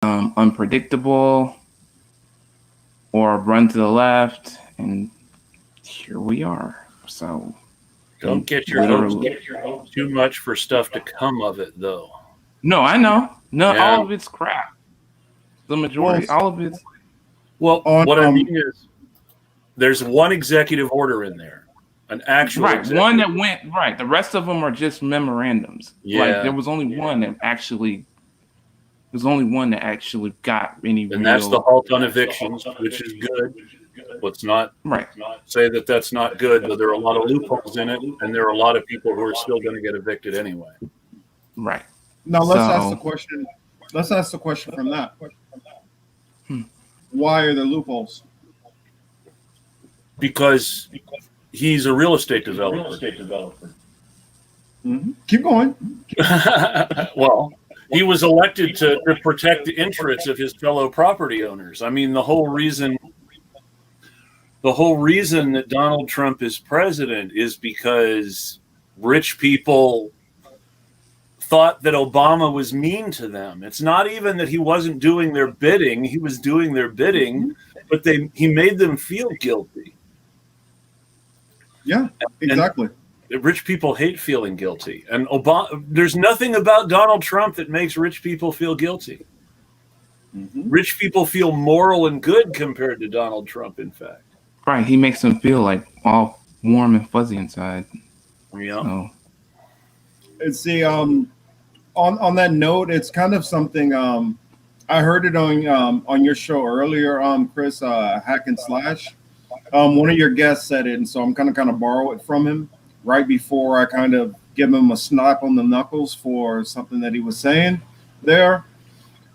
unpredictable or run to the left, and here we are. So Don't get your hopes too much for stuff to come of it, though. No, I know. No, Yeah. all of it's crap. The Well, majority, all of it's. Well, on what I mean is, there's one executive order in there, an actual Right, one executive. that went right. The rest of them are just memorandums. Yeah. Like there was only one that actually. There's only one that actually got any And real. that's the halt on evictions, which is good. Let's not Right. say that that's not good, but there are a lot of loopholes in it, and there are a lot of people who are still going to get evicted anyway. Right. Now let's ask So- the question. Let's ask the question from that. Hmm. Why are there loopholes? Because he's a real estate developer. Mm-hmm. Keep going. Well, he was elected to protect the interests of his fellow property owners. I mean, the whole reason that Donald Trump is president is because rich people thought that Obama was mean to them. It's not even that he wasn't doing their bidding. He was doing their bidding, but he made them feel guilty. Yeah, exactly. And rich people hate feeling guilty. And there's nothing about Donald Trump that makes rich people feel guilty. Mm-hmm. Rich people feel moral and good compared to Donald Trump, in fact. Right. He makes them feel like all warm and fuzzy inside. Yeah. So, And see, on that note, it's kind of something. I heard it on your show earlier, Chris, Hack and Slash. One of your guests said it, and so I'm kind of borrow it from him right before I kind of give him a snap on the knuckles for something that he was saying there.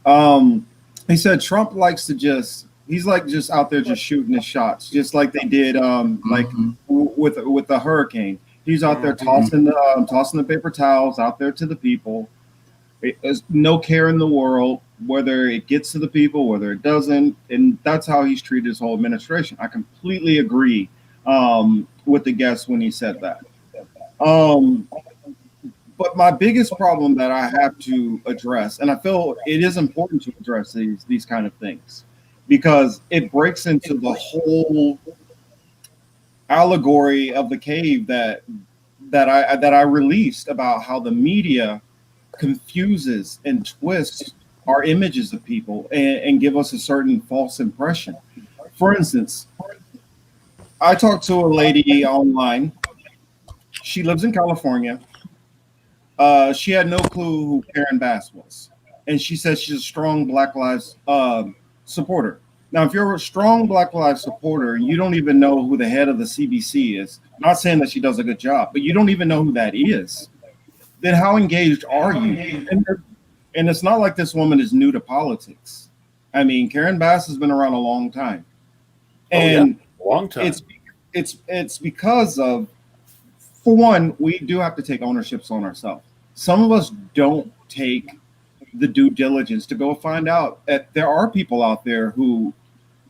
He said Trump likes to he's like just out there just shooting his shots, just like they did like with the hurricane. He's out there tossing the paper towels out there to the people. There's no care in the world whether it gets to the people, whether it doesn't, and that's how he's treated his whole administration. I completely agree with the guest when he said that. But my biggest problem that I have to address, and I feel it is important to address these kind of things, because it breaks into the whole allegory of the cave that I released about how the media confuses and twists our images of people and give us a certain false impression. For instance, I talked to a lady online. She lives in California. She had no clue who Karen Bass was. And she says she's a strong Black Lives supporter. Now, if you're a strong Black Lives supporter, you don't even know who the head of the CBC is. I'm not saying that she does a good job, but you don't even know who that is. Then how engaged are you? And it's not like this woman is new to politics. I mean, Karen Bass has been around a long time. And long time. It's because of, for one, we do have to take ownerships on ourselves. Some of us don't take the due diligence to go find out that there are people out there who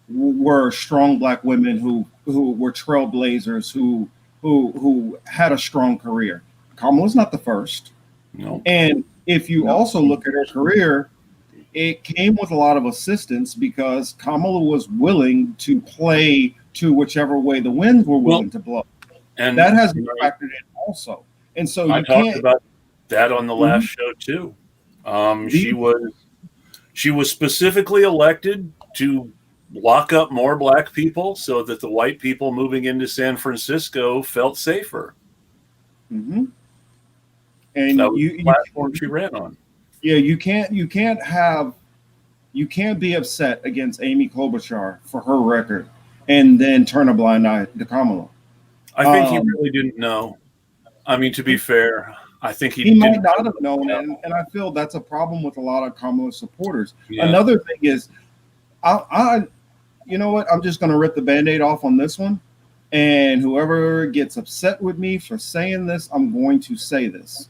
were strong Black women who were trailblazers who had a strong career. Kamala's not the first. No. And if you also look at her career, it came with a lot of assistance because Kamala was willing to play to whichever way the winds were willing to blow. And that has been factored in also. And so I talked about that on the last show too. She was specifically elected to lock up more Black people so that the white people moving into San Francisco felt safer. Mm-hmm. And that was the platform she ran on. Yeah, you can't be upset against Amy Klobuchar for her record and then turn a blind eye to Kamala. I think he really didn't know. I mean, to be fair, I think he might not have known, and I feel that's a problem with a lot of Kamala supporters. Yeah. Another thing is, I you know what? I'm just going to rip the Band-Aid off on this one, and whoever gets upset with me for saying this, I'm going to say this.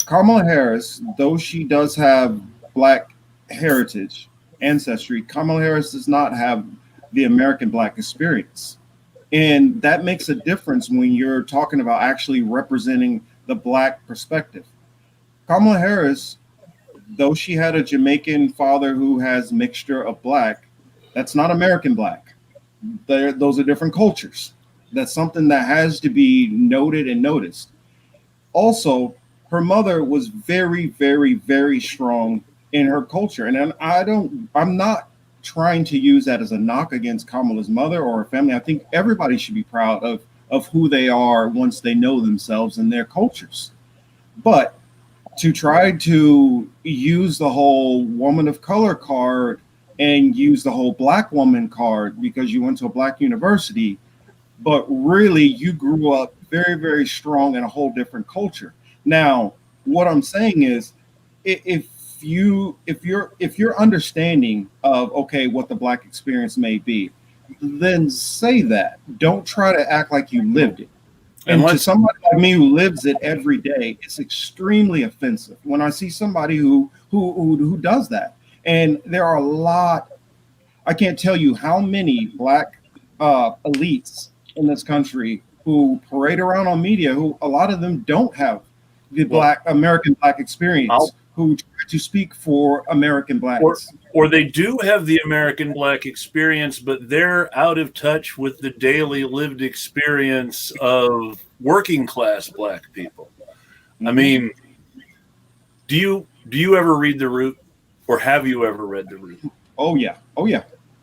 Kamala Harris, though she does have Black heritage, ancestry, Kamala Harris does not have the American Black experience. And that makes a difference when you're talking about actually representing the Black perspective. Kamala Harris though she had a Jamaican father who has mixture of black, that's not American black. Those are different cultures. That's something that has to be noted and noticed. Also, her mother was very, very, very strong in her culture. And I'm not trying to use that as a knock against Kamala's mother or her family. I think everybody should be proud of who they are once they know themselves and their cultures. But to try to use the whole woman of color card and use the whole black woman card because you went to a black university, but really you grew up very, very strong in a whole different culture. Now, what I'm saying is, if you're understanding of, okay, what the black experience may be, then say that. Don't try to act like you lived it. And to somebody like me who lives it every day, it's extremely offensive when I see somebody who does that. And there are a lot. I can't tell you how many black elites in this country who parade around on media, who a lot of them don't have the American black experience, who try to speak for American blacks. Or they do have the American black experience, but they're out of touch with the daily lived experience of working class black people. I mean, do you ever read The Root, or have you ever read The Root? Oh yeah.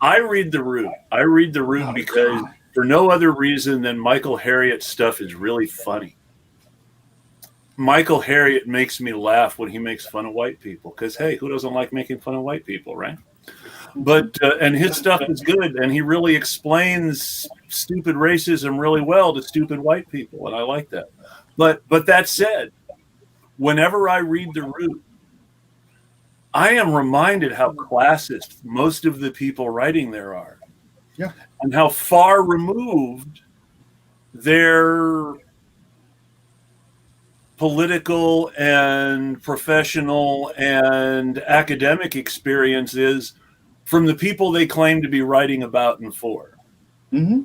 I read The Root. Because for no other reason than Michael Harriot's stuff is really funny. Michael Harriot makes me laugh when he makes fun of white people, because hey, who doesn't like making fun of white people, right? But and his stuff is good, and he really explains stupid racism really well to stupid white people, and I like that. But that said, whenever I read The Root, I am reminded how classist most of the people writing there are, and how far removed their political and professional and academic experience is from the people they claim to be writing about and for. Mm-hmm.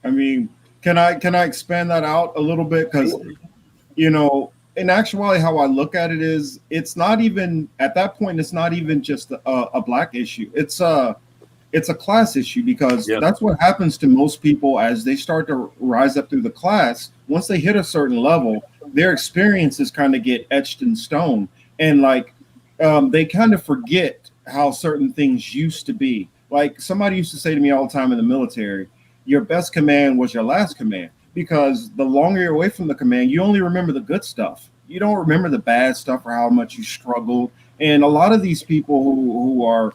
I mean, can I expand that out a little bit? Because, in actuality, how I look at it is, it's not even at that point. It's not even just a black issue. It's a class issue, because that's what happens to most people as they start to rise up through the class. Once they hit a certain level, their experiences kind of get etched in stone, and they kind of forget how certain things used to be. Like somebody used to say to me all the time in the military, your best command was your last command, because the longer you're away from the command, you only remember the good stuff. You don't remember the bad stuff or how much you struggled. And a lot of these people who are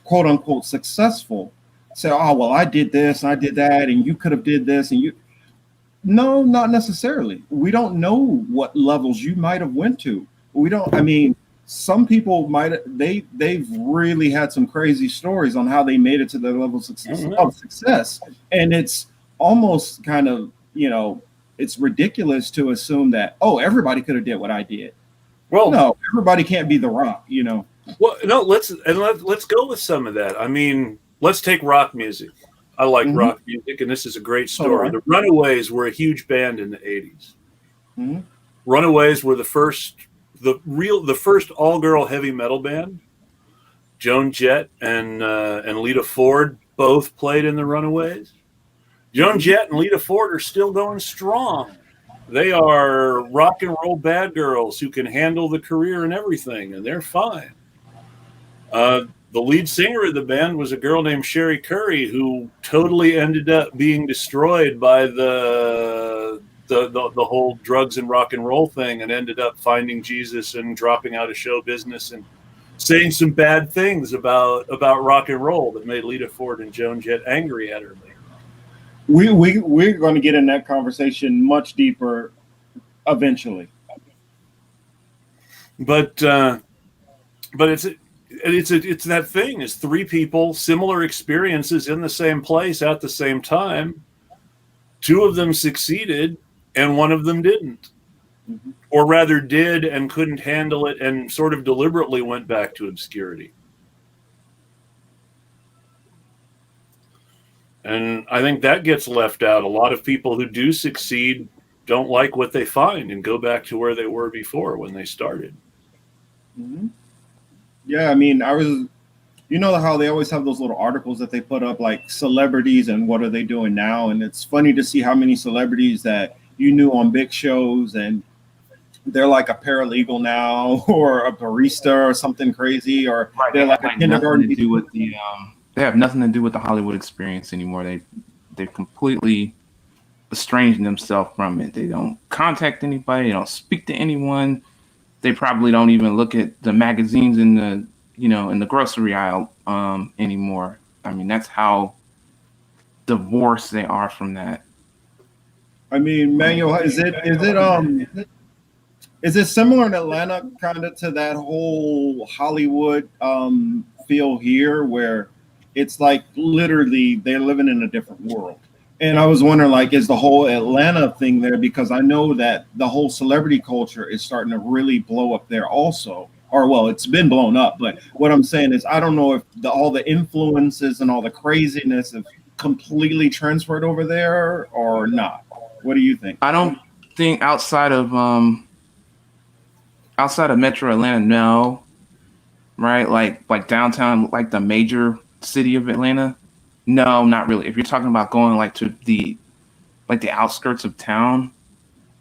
quote unquote successful say, oh, well, I did this and I did that, and you could have did this, and no, not necessarily. We don't know what levels you might have went to. We don't. I mean, some people they've really had some crazy stories on how they made it to the level of success, and it's almost kind of, it's ridiculous to assume that, oh, everybody could have did what I did. Well, no, everybody can't be The Rock, Well, no, let's go with some of that. I mean, let's take rock music. I like rock music, and this is a great story. The Runaways were a huge band in the 80s. Mm-hmm. Runaways were the first all-girl heavy metal band. Joan Jett and Lita Ford both played in the Runaways. Joan Jett and Lita Ford are still going strong. They are rock and roll bad girls who can handle the career and everything, and they're fine. The lead singer of the band was a girl named Sherry Curry, who totally ended up being destroyed by the whole drugs and rock and roll thing, and ended up finding Jesus and dropping out of show business and saying some bad things about rock and roll that made Lita Ford and Joan Jett angry at her later. We're going to get in that conversation much deeper eventually. But it's that thing. It's three people, similar experiences in the same place at the same time. Two of them succeeded and one of them didn't. Mm-hmm. Or rather did and couldn't handle it and sort of deliberately went back to obscurity. And I think that gets left out. A lot of people who do succeed don't like what they find and go back to where they were before when they started. Mhm. Yeah, I mean, I was, you know how they always have those little articles that they put up, like celebrities and what are they doing now, and it's funny to see how many celebrities that you knew on big shows and they're like a paralegal now or a barista or something crazy, or Right. they're They have like a like nothing kindergarten to do teacher. with the they have nothing to do with the Hollywood experience anymore. They've completely estranged themselves from it. They don't contact anybody, they don't speak to anyone. They probably don't even look at the magazines in the in the grocery aisle anymore. I mean, that's how divorced they are from that. I mean, Manuel, is it similar in Atlanta, kind of to that whole Hollywood feel here, where it's like literally they're living in a different world? And I was wondering, like, is the whole Atlanta thing there? Because I know that the whole celebrity culture is starting to really blow up there, also. Or well, it's been blown up. But what I'm saying is, I don't know if all the influences and all the craziness have completely transferred over there or not. What do you think? I don't think outside of Metro Atlanta, no, right? Like downtown, like the major city of Atlanta, no, not really. If you're talking about going like to the outskirts of town,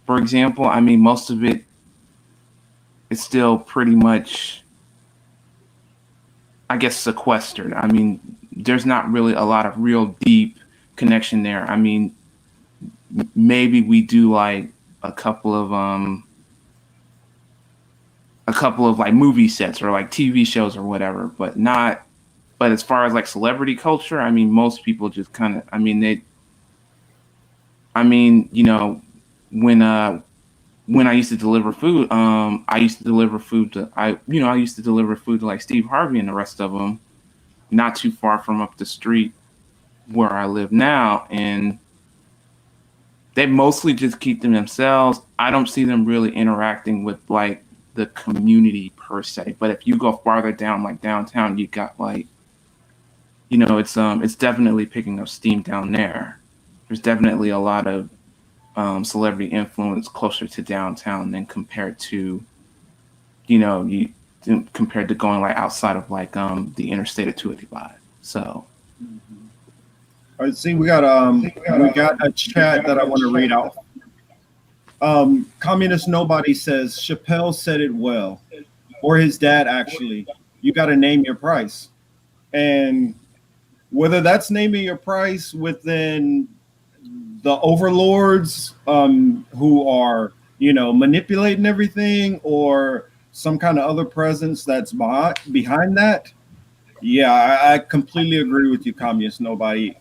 for example, I mean most of it is still pretty much, I guess, sequestered. I mean, there's not really a lot of real deep connection there. I mean, maybe we do like a couple of like movie sets or like TV shows or whatever, but not. But as far as like celebrity culture, I mean, most people just kind of. I mean, when when I used to deliver food, I used to deliver food to I used to deliver food to like Steve Harvey and the rest of them, not too far from up the street where I live now, and they mostly just keep them themselves. I don't see them really interacting with like the community per se. But if you go farther down, like downtown, you got like, it's definitely picking up steam down there. There's definitely a lot of celebrity influence closer to downtown than compared to, you compared to going like outside of like the interstate of 285. So All right, see, we got a chat that I want to read out. Communist Nobody says Chappelle said it well, or his dad actually. You got to name your price, and whether that's naming your price within the overlords who are manipulating everything, or some kind of other presence that's behind that. Yeah, I completely agree with you, Communist Nobody.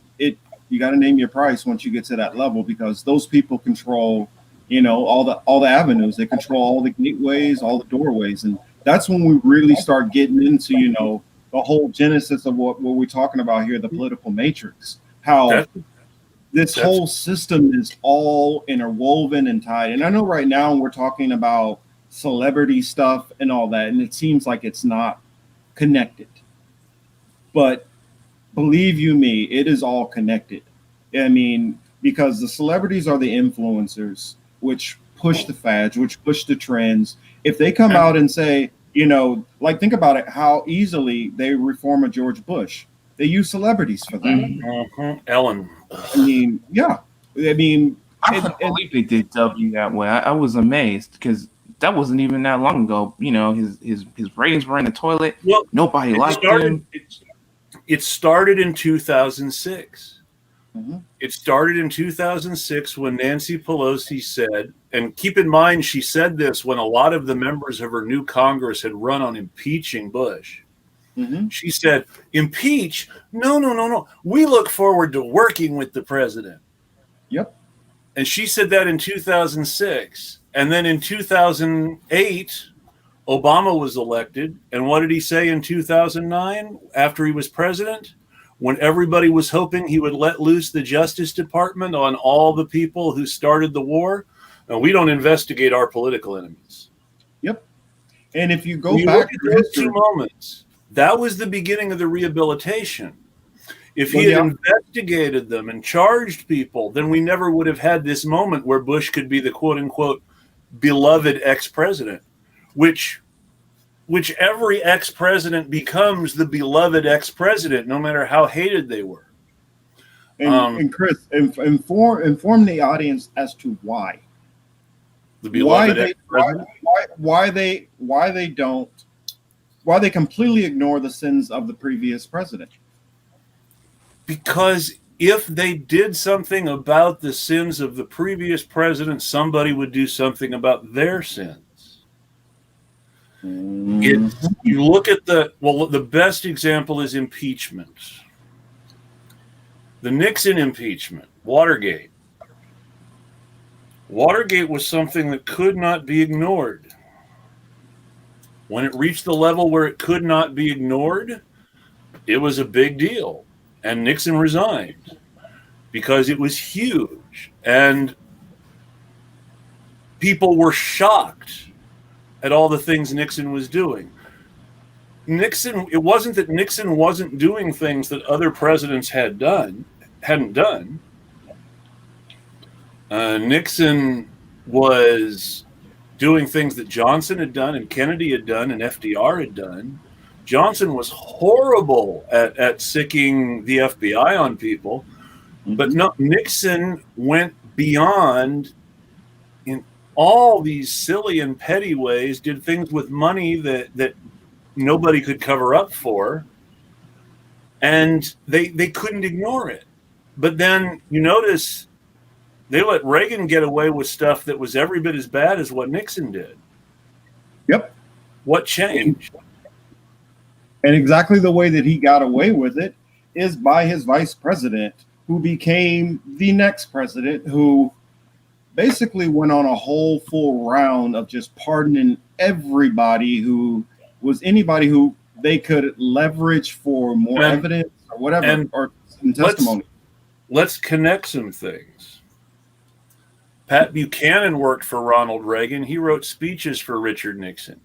You got to name your price once you get to that level, because those people control, all the avenues. They control all the gateways, all the doorways, and that's when we really start getting into, the whole genesis of what we're talking about here, the political matrix. How this whole system is all interwoven and tied. And I know right now we're talking about celebrity stuff and all that, and it seems like it's not connected. But believe you me, it is all connected. I mean, because the celebrities are the influencers, which push the fads, which push the trends. If they come out and say, like, think about it, how easily they reform a George Bush. They use celebrities for that. Mm-hmm. Ellen. I mean, yeah. I mean, I couldn't believe they did W that way. I was amazed because that wasn't even that long ago. His ratings were in the toilet. Well, nobody liked him. It started in 2006. Mm-hmm. It started in 2006 when Nancy Pelosi said, and keep in mind, she said this when a lot of the members of her new Congress had run on impeaching Bush. Mm-hmm. She said, impeach? No. We look forward to working with the president. Yep. And she said that in 2006. And then in 2008, Obama was elected. And what did he say in 2009 after he was president? When everybody was hoping he would let loose the Justice Department on all the people who started the war. And we don't investigate our political enemies. Yep. And if you go when you back look at those two moments, that was the beginning of the rehabilitation. If he had investigated them and charged people, then we never would have had this moment where Bush could be the quote unquote beloved ex-president, which which every ex-president becomes the beloved ex-president, no matter how hated they were. And Chris, inform the audience as to why. The beloved ex-president? Why they completely ignore the sins of the previous president. Because if they did something about the sins of the previous president, somebody would do something about their sins. You look at the best example is impeachment. The Nixon impeachment, Watergate. Watergate was something that could not be ignored. When it reached the level where it could not be ignored, it was a big deal. And Nixon resigned because it was huge. And people were shocked at all the things Nixon was doing. It wasn't that Nixon wasn't doing things that other presidents hadn't done. Nixon was doing things that Johnson had done and Kennedy had done and FDR had done. Johnson was horrible at sicking the FBI on people, but no, Nixon went beyond in all these silly and petty ways, did things with money that nobody could cover up for, and they couldn't ignore it. But then you notice they let Reagan get away with stuff that was every bit as bad as what Nixon did. Yep. What changed? And exactly the way that he got away with it is by his vice president, who became the next president, who basically went on a whole full round of just pardoning everybody who was anybody who they could leverage for more evidence or whatever, or some testimony. Let's connect some things. Pat Buchanan worked for Ronald Reagan. He wrote speeches for Richard Nixon.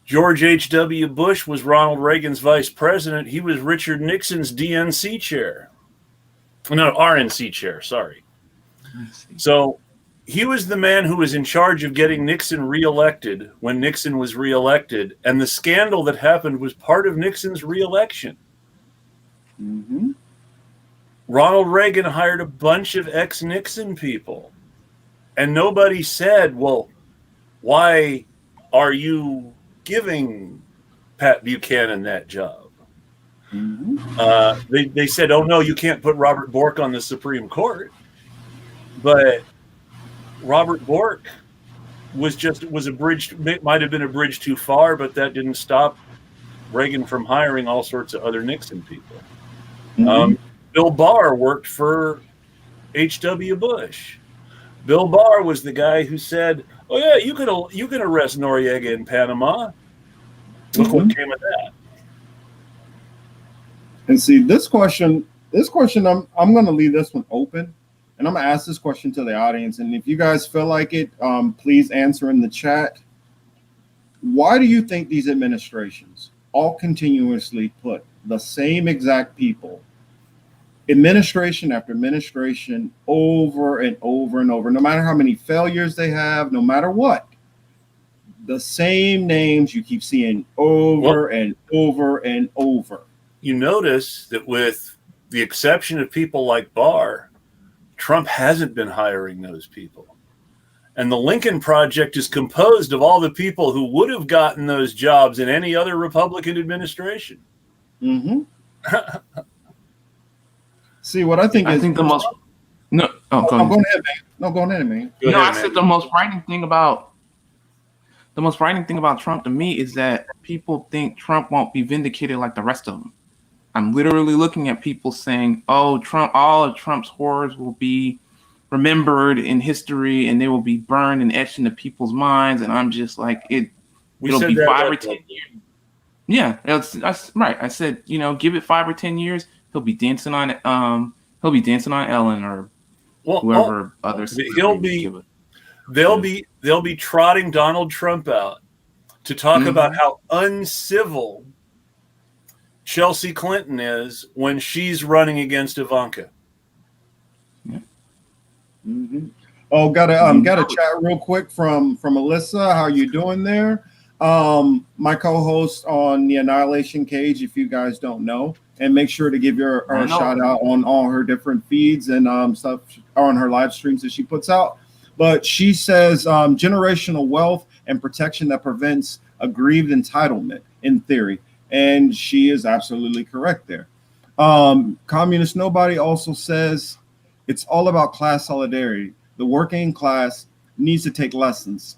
George H.W. Bush was Ronald Reagan's vice president. He was Richard Nixon's DNC chair. No, RNC chair, sorry. So he was the man who was in charge of getting Nixon reelected when Nixon was reelected. And the scandal that happened was part of Nixon's reelection. Mm-hmm. Ronald Reagan hired a bunch of ex-Nixon people. And nobody said, well, why are you giving Pat Buchanan that job? Mm-hmm. They said, oh, no, you can't put Robert Bork on the Supreme Court. But Robert Bork was a bridge, might have been a bridge too far, but that didn't stop Reagan from hiring all sorts of other Nixon people. Mm-hmm. Bill Barr worked for H.W. Bush. Bill Barr was the guy who said, oh, yeah, you can arrest Noriega in Panama. Look what came of that. And see, this question, I'm going to leave this one open, and I'm going to ask this question to the audience. And if you guys feel like it, please answer in the chat. Why do you think these administrations all continuously put the same exact people, administration after administration, over and over and over, no matter how many failures they have, no matter what, the same names you keep seeing over and over and over? You notice that with the exception of people like Barr, Trump hasn't been hiring those people. And the Lincoln Project is composed of all the people who would have gotten those jobs in any other Republican administration. Mm-hmm. See, what I think the most. No, go ahead, man. No, go ahead, man. I said the most frightening thing about Trump to me is that people think Trump won't be vindicated like the rest of them. I'm literally looking at people saying, "Oh, Trump! All of Trump's horrors will be remembered in history, and they will be burned and etched into people's minds." And I'm just like, it'll be 5 or 10 years. Yeah, that's right. I said, give it 5 or 10 years. He'll be dancing on Ellen or whoever others. They'll be trotting Donald Trump out to talk about how uncivil Chelsea Clinton is when she's running against Ivanka. Yeah. Mm-hmm. Oh, got a chat real quick from Alyssa. How you doing there? my co-host on the Annihilation Cage, if you guys don't know, and make sure to give her a shout out on all her different feeds and stuff on her live streams that she puts out. But she says generational wealth and protection that prevents aggrieved entitlement in theory. And she is absolutely correct there. Communist Nobody also says it's all about class solidarity. The working class needs to take lessons.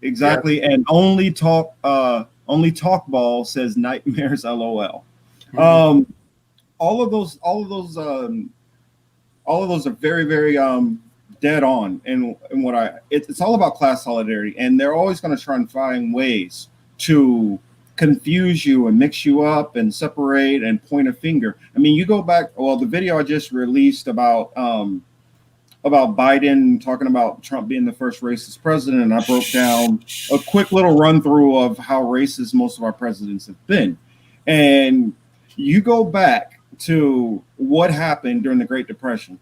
Exactly. Yeah. And only talk ball says nightmares, LOL. Mm-hmm. All of those are very, very dead on. And it's all about class solidarity, and they're always going to try and find ways to confuse you and mix you up and separate and point a finger. I mean, you go back. Well, the video I just released about Biden talking about Trump being the first racist president, and I broke down a quick little run through of how racist most of our presidents have been. And you go back to what happened during the Great Depression.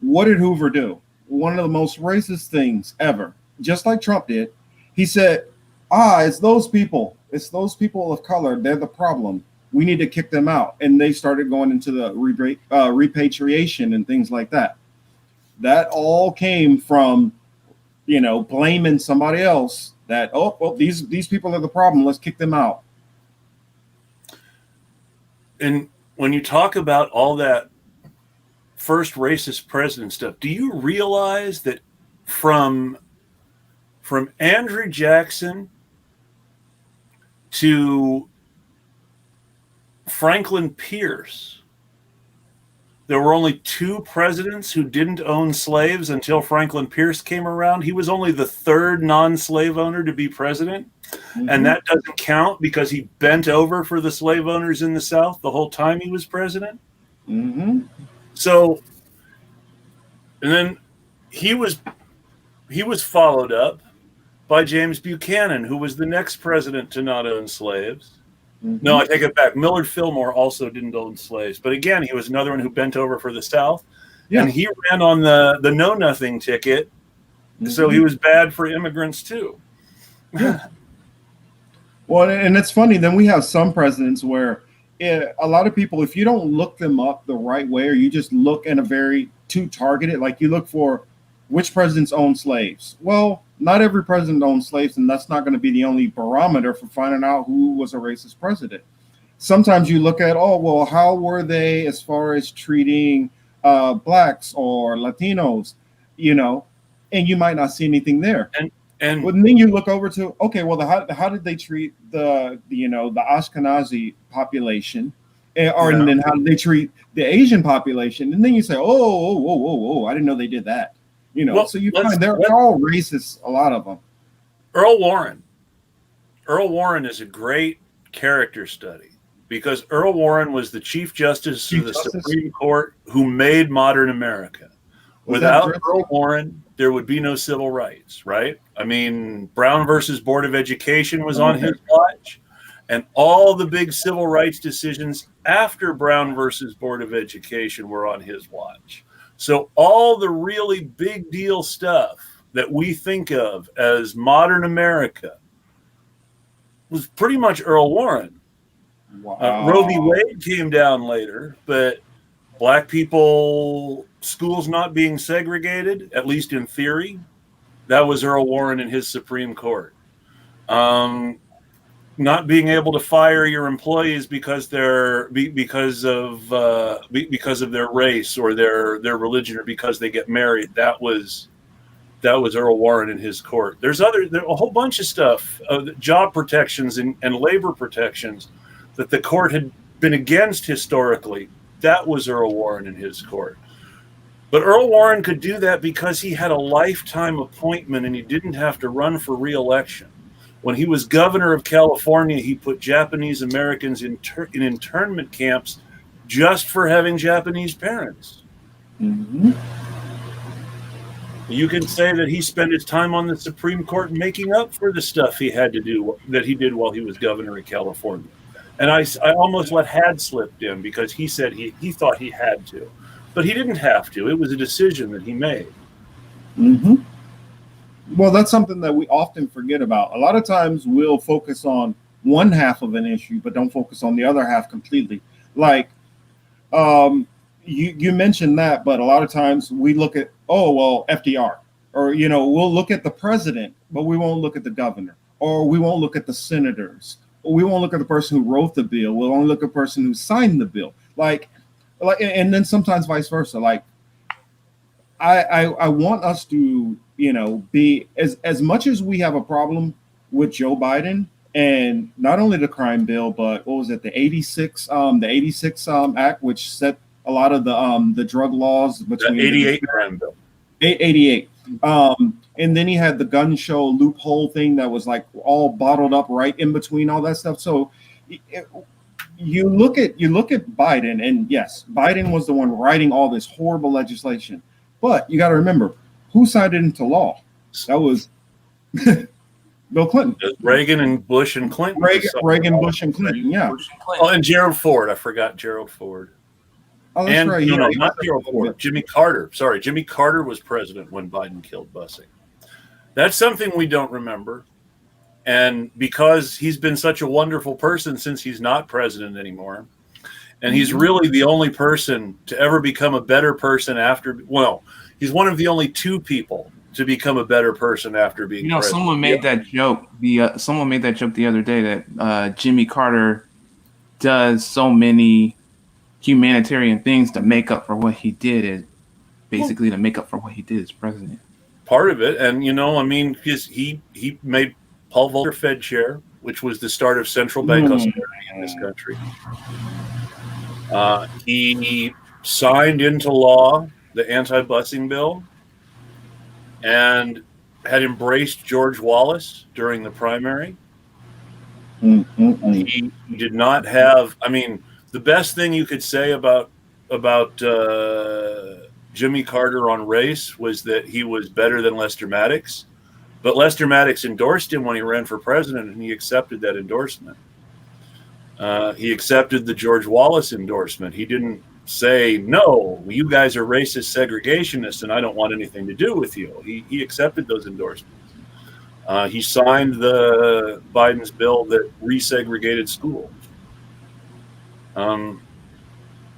What did Hoover do? One of the most racist things ever, just like Trump did. He said, it's those people. It's those people of color. They're the problem. We need to kick them out. And they started going into the repatriation and things like that. That all came from, blaming somebody else that, these people are the problem. Let's kick them out. And when you talk about all that first racist president stuff, do you realize that from Andrew Jackson to Franklin Pierce, there were only two presidents who didn't own slaves until Franklin Pierce came around? He was only the third non-slave owner to be president. Mm-hmm. And that doesn't count because he bent over for the slave owners in the South the whole time he was president. Mm-hmm. So, and then he was followed up by James Buchanan, who was the next president to not own slaves. Mm-hmm. No, I take it back. Millard Fillmore also didn't own slaves. But again, he was another one who bent over for the South. Yeah. And he ran on the know-nothing ticket. Mm-hmm. So he was bad for immigrants too. Yeah. Well, and it's funny. Then we have some presidents where a lot of people, if you don't look them up the right way, or you just look in a very too targeted, like you look for which presidents own slaves. Well, not every president owns slaves, and that's not going to be the only barometer for finding out who was a racist president. Sometimes you look at, how were they as far as treating blacks or Latinos, and you might not see anything there. And then you look over to, how did they treat the Ashkenazi population, and then how did they treat the Asian population? And then you say, I didn't know they did that. So you find they're all racist, a lot of them. Earl Warren is a great character study because Earl Warren was the Chief Justice of the Supreme Court who made modern America. Without Earl Warren, there would be no civil rights, right? I mean, Brown versus Board of Education was on his watch, and all the big civil rights decisions after Brown versus Board of Education were on his watch. So all the really big deal stuff that we think of as modern America was pretty much Earl Warren. Wow. Roe v. Wade came down later, but black people, schools not being segregated, at least in theory, that was Earl Warren and his Supreme Court. Not being able to fire your employees because of their race or their religion or because they get married. That was Earl Warren and his court. There's a whole bunch of stuff, job protections and labor protections that the court had been against historically. That was Earl Warren and his court. But Earl Warren could do that because he had a lifetime appointment and he didn't have to run for re-election. When he was governor of California, he put Japanese Americans in internment camps just for having Japanese parents. Mm-hmm. You can say that he spent his time on the Supreme Court making up for the stuff he had to do that he did while he was governor of California. And I almost let had slipped in because he said he thought he had to. But he didn't have to. It was a decision that he made. Mm-hmm. Well, that's something that we often forget about. A lot of times we'll focus on one half of an issue, but don't focus on the other half completely. Like, you mentioned that, but a lot of times we look at, oh, well, FDR, or, we'll look at the president, but we won't look at the governor, or we won't look at the senators, or we won't look at the person who wrote the bill. We'll only look at the person who signed the bill. And then sometimes vice versa. Like, I want us to, be as much as we have a problem with Joe Biden and not only the crime bill, but what was it, the 86 Act, which set a lot of the drug laws between the 88 crime bill. 88. And then he had the gun show loophole thing that was like all bottled up right in between all that stuff. So you look at Biden, and yes, Biden was the one writing all this horrible legislation. But you got to remember, who signed it into law? That was Bill Clinton. Reagan and Bush and Clinton. Reagan, Bush, and Clinton. Yeah. Oh, and Gerald Ford. I forgot Gerald Ford. Oh, that's right. No, not Gerald Ford. Jimmy Carter. Sorry, Jimmy Carter was president when Biden killed Bussing. That's something we don't remember. And because he's been such a wonderful person since he's not president anymore, and he's really the only person to ever become a better person after, well, he's one of the only two people to become a better person after being president. Someone made that joke. Someone made that joke the other day that Jimmy Carter does so many humanitarian things to make up for what he did, is basically to make up for what he did as president. Part of it. And, he made Paul Volcker Fed chair, which was the start of central bank austerity in this country. He signed into law the anti-busing bill and had embraced George Wallace during the primary. He did not have, the best thing you could say about Jimmy Carter on race was that he was better than Lester Maddox. But Lester Maddox endorsed him when he ran for president, and he accepted that endorsement. He accepted the George Wallace endorsement. He didn't say, no, you guys are racist segregationists, and I don't want anything to do with you. He accepted those endorsements. He signed the Biden's bill that resegregated schools.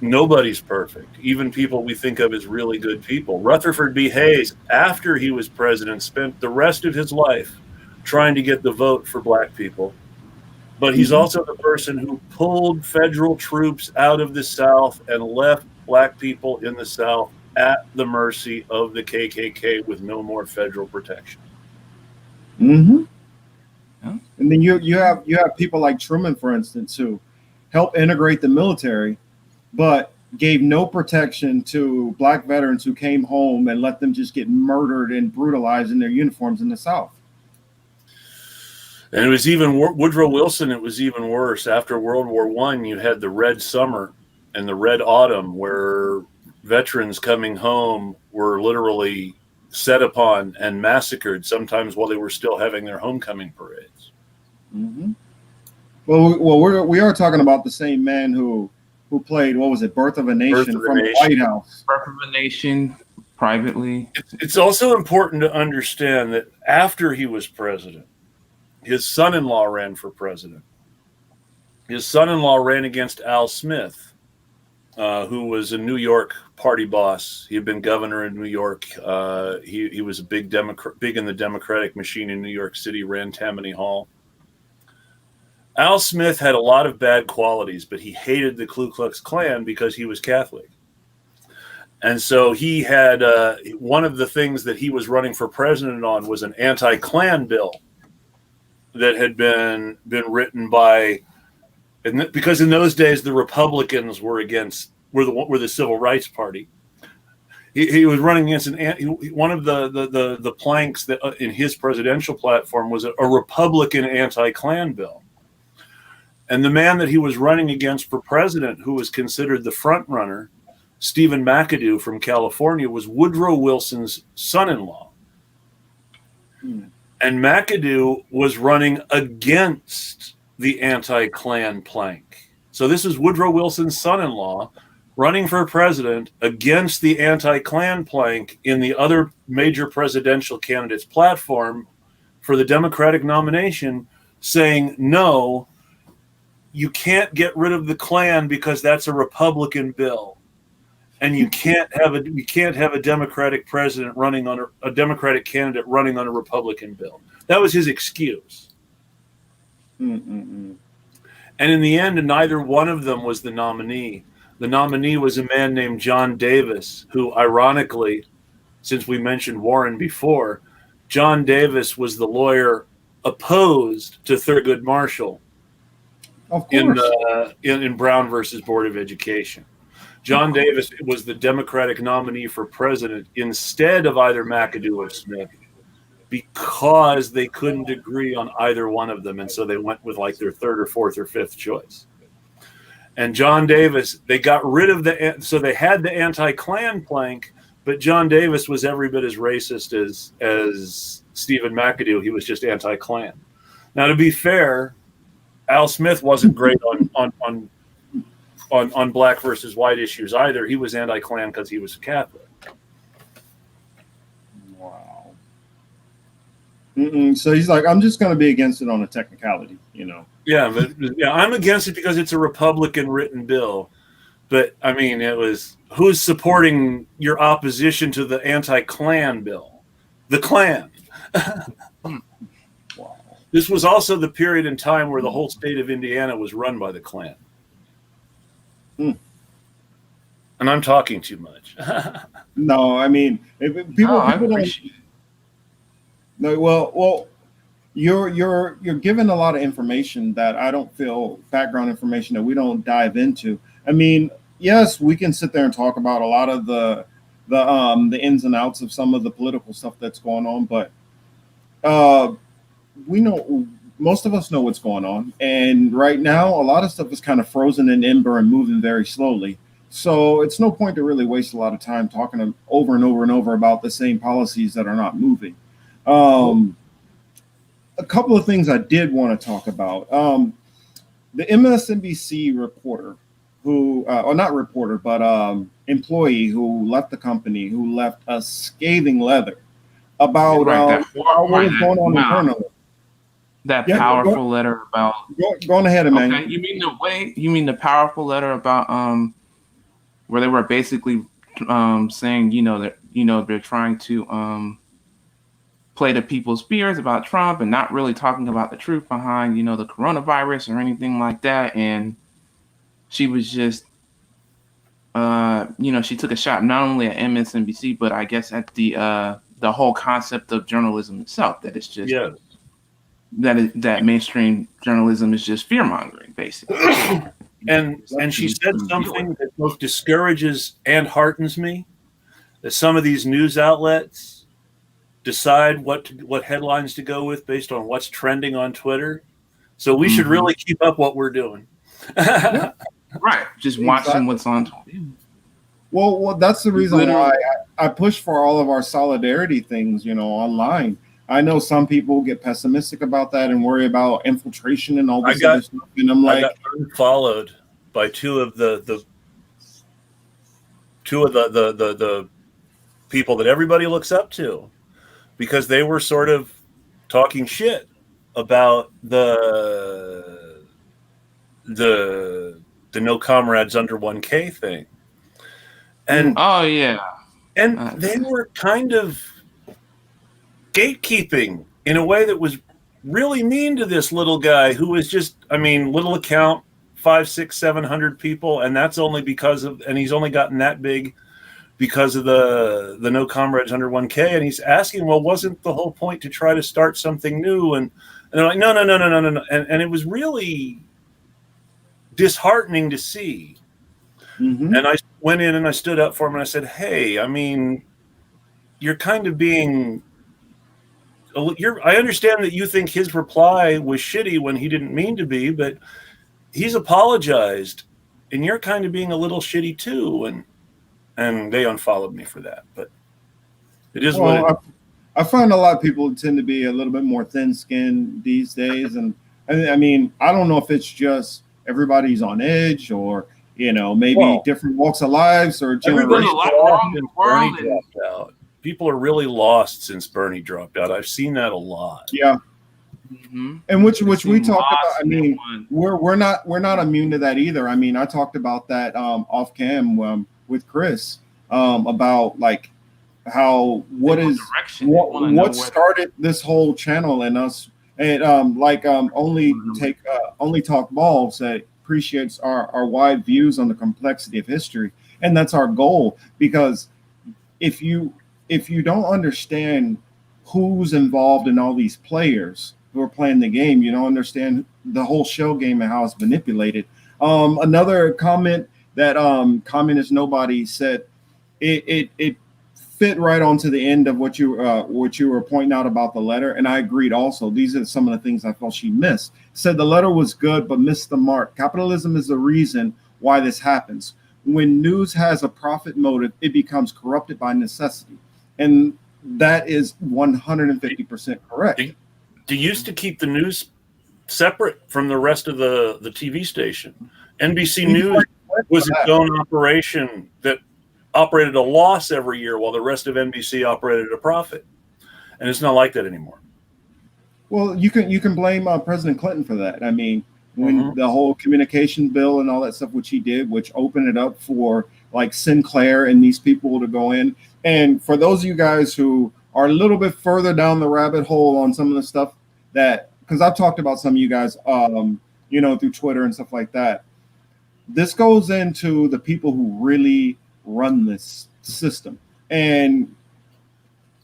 Nobody's perfect. Even people we think of as really good people. Rutherford B. Hayes, after he was president, spent the rest of his life trying to get the vote for black people. But he's also the person who pulled federal troops out of the South and left black people in the South at the mercy of the KKK with no more federal protection. Mm-hmm. Yeah. And then you have people like Truman, for instance, who helped integrate the military, but gave no protection to black veterans who came home and let them just get murdered and brutalized in their uniforms in the South. And it was even Woodrow Wilson. It was even worse. After World War I, you had the Red Summer and the Red Autumn, where veterans coming home were literally set upon and massacred, sometimes while they were still having their homecoming parades. Mm-hmm. Well, we are talking about the same man who played, what was it, Birth of a Nation from the White House. Birth of a Nation, privately. It's also important to understand that after he was president, his son-in-law ran for president. His son-in-law ran against Al Smith, who was a New York party boss. He had been governor in New York. He was a big in the Democratic machine in New York City, ran Tammany Hall. Al Smith had a lot of bad qualities, but he hated the Ku Klux Klan because he was Catholic. And so he had one of the things that he was running for president on was an anti-Klan bill that had been written by, because in those days the Republicans were the Civil Rights Party. He was running against one of the planks that in his presidential platform was a Republican anti-Klan bill. And the man that he was running against for president, who was considered the front runner, Stephen McAdoo from California, was Woodrow Wilson's son-in-law. And McAdoo was running against the anti-Klan plank. So this is Woodrow Wilson's son-in-law running for president against the anti-Klan plank in the other major presidential candidate's platform for the Democratic nomination, saying, no, you can't get rid of the Klan because that's a Republican bill. And you can't have a Democratic president running on a Democratic candidate running on a Republican bill. That was his excuse. Mm-mm-mm. And in the end, neither one of them was the nominee. The nominee was a man named John Davis, who, ironically, since we mentioned Warren before, John Davis was the lawyer opposed to Thurgood Marshall Of course. in Brown versus Board of Education. John Davis was the Democratic nominee for president instead of either McAdoo or Smith, because they couldn't agree on either one of them. And so they went with like their third or fourth or fifth choice. And John Davis, they got rid of so they had the anti-Klan plank, but John Davis was every bit as racist as Stephen McAdoo. He was just anti-Klan. Now, to be fair, Al Smith wasn't great on black versus white issues either. He was anti-Klan because he was a Catholic. Wow. So he's like, I'm just going to be against it on a technicality, Yeah, but I'm against it because it's a Republican written bill. But I mean, it was, who's supporting your opposition to the anti-Klan bill? The Klan. Wow. This was also the period in time where the whole state of Indiana was run by the Klan. And I'm talking too much. No, I mean, people I don't. appreciate it. No, well, you're given a lot of information that I don't feel, background information that we don't dive into. I mean, yes, we can sit there and talk about a lot of the ins and outs of some of the political stuff that's going on, but we know, most of us know what's going on, and right now a lot of stuff is kind of frozen in ember and moving very slowly. So it's no point to really waste a lot of time talking over and over and over about the same policies that are not moving. A couple of things I did want to talk about. The MSNBC reporter who, or not reporter, but employee who left the company, who left a scathing letter about what was going on internally. That powerful letter about. Go on ahead, man. Okay, you mean the powerful letter about where they were basically saying, that they're trying to play to people's fears about Trump and not really talking about the truth behind, the coronavirus or anything like that. And she was just, she took a shot not only at MSNBC, but I guess at the whole concept of journalism itself. That it's just that mainstream journalism is just fear mongering, basically. And she said something that both discourages and heartens me. That some of these news outlets decide what headlines to go with based on what's trending on Twitter. So we should really keep up what we're doing. Right. Just watching what's on Twitter. Well, that's the reason why I push for all of our solidarity things, online. I know some people get pessimistic about that and worry about infiltration and all this other stuff. And I'm like, I got unfollowed by two of the people that everybody looks up to, because they were sort of talking shit about the No Comrades Under 1K thing. And and they were kind of gatekeeping in a way that was really mean to this little guy who was just, little account, 500, 600, 700 people, and that's only and he's only gotten that big because of the No Comrades Under 1K. And he's asking, well, wasn't the whole point to try to start something new? And they're like, no. And it was really disheartening to see. And I went in and I stood up for him and I said, hey, you're kind of being, I understand that you think his reply was shitty when he didn't mean to be, but he's apologized and you're kind of being a little shitty too. And they unfollowed me for that, but it is what it is. I find a lot of people tend to be a little bit more thin-skinned these days. And I don't know if it's just everybody's on edge or You know, maybe Well, different walks of lives or Everybody's a generations. lot lost wrong in since the world, Bernie and dropped out. People are really lost since Bernie dropped out. I've seen that a lot. Yeah, mhm. and which It we seemed talked about. lost I in that mean, one. we're not immune to that either. I mean, I talked about that off cam with Chris about like how They want direction. They want to know what where. started this whole channel and us and only talk ball said appreciates our wide views on the complexity of history, and that's our goal. Because if you don't understand who's involved in all these players who are playing the game, you don't understand the whole shell game and how it's manipulated. Another comment that communist nobody said, it fit right onto the end of what you were pointing out about the letter, and I agreed also. These are some of the things I felt she missed. Said the letter was good but missed the mark. Capitalism is the reason why this happens. When news has a profit motive, it becomes corrupted by necessity, and that is 150% correct. They used to keep the news separate from the rest of the TV station. NBC News was its own operation that operated a loss every year while the rest of NBC operated a profit. And it's not like that anymore. Well, you can blame President Clinton for that. I mean, when the whole communication bill and all that stuff, which he did, which opened it up for like Sinclair and these people to go in. And for those of you guys who are a little bit further down the rabbit hole on some of the stuff that, because I've talked about some of you guys, you know, through Twitter and stuff like that. This goes into the people who really run this system. And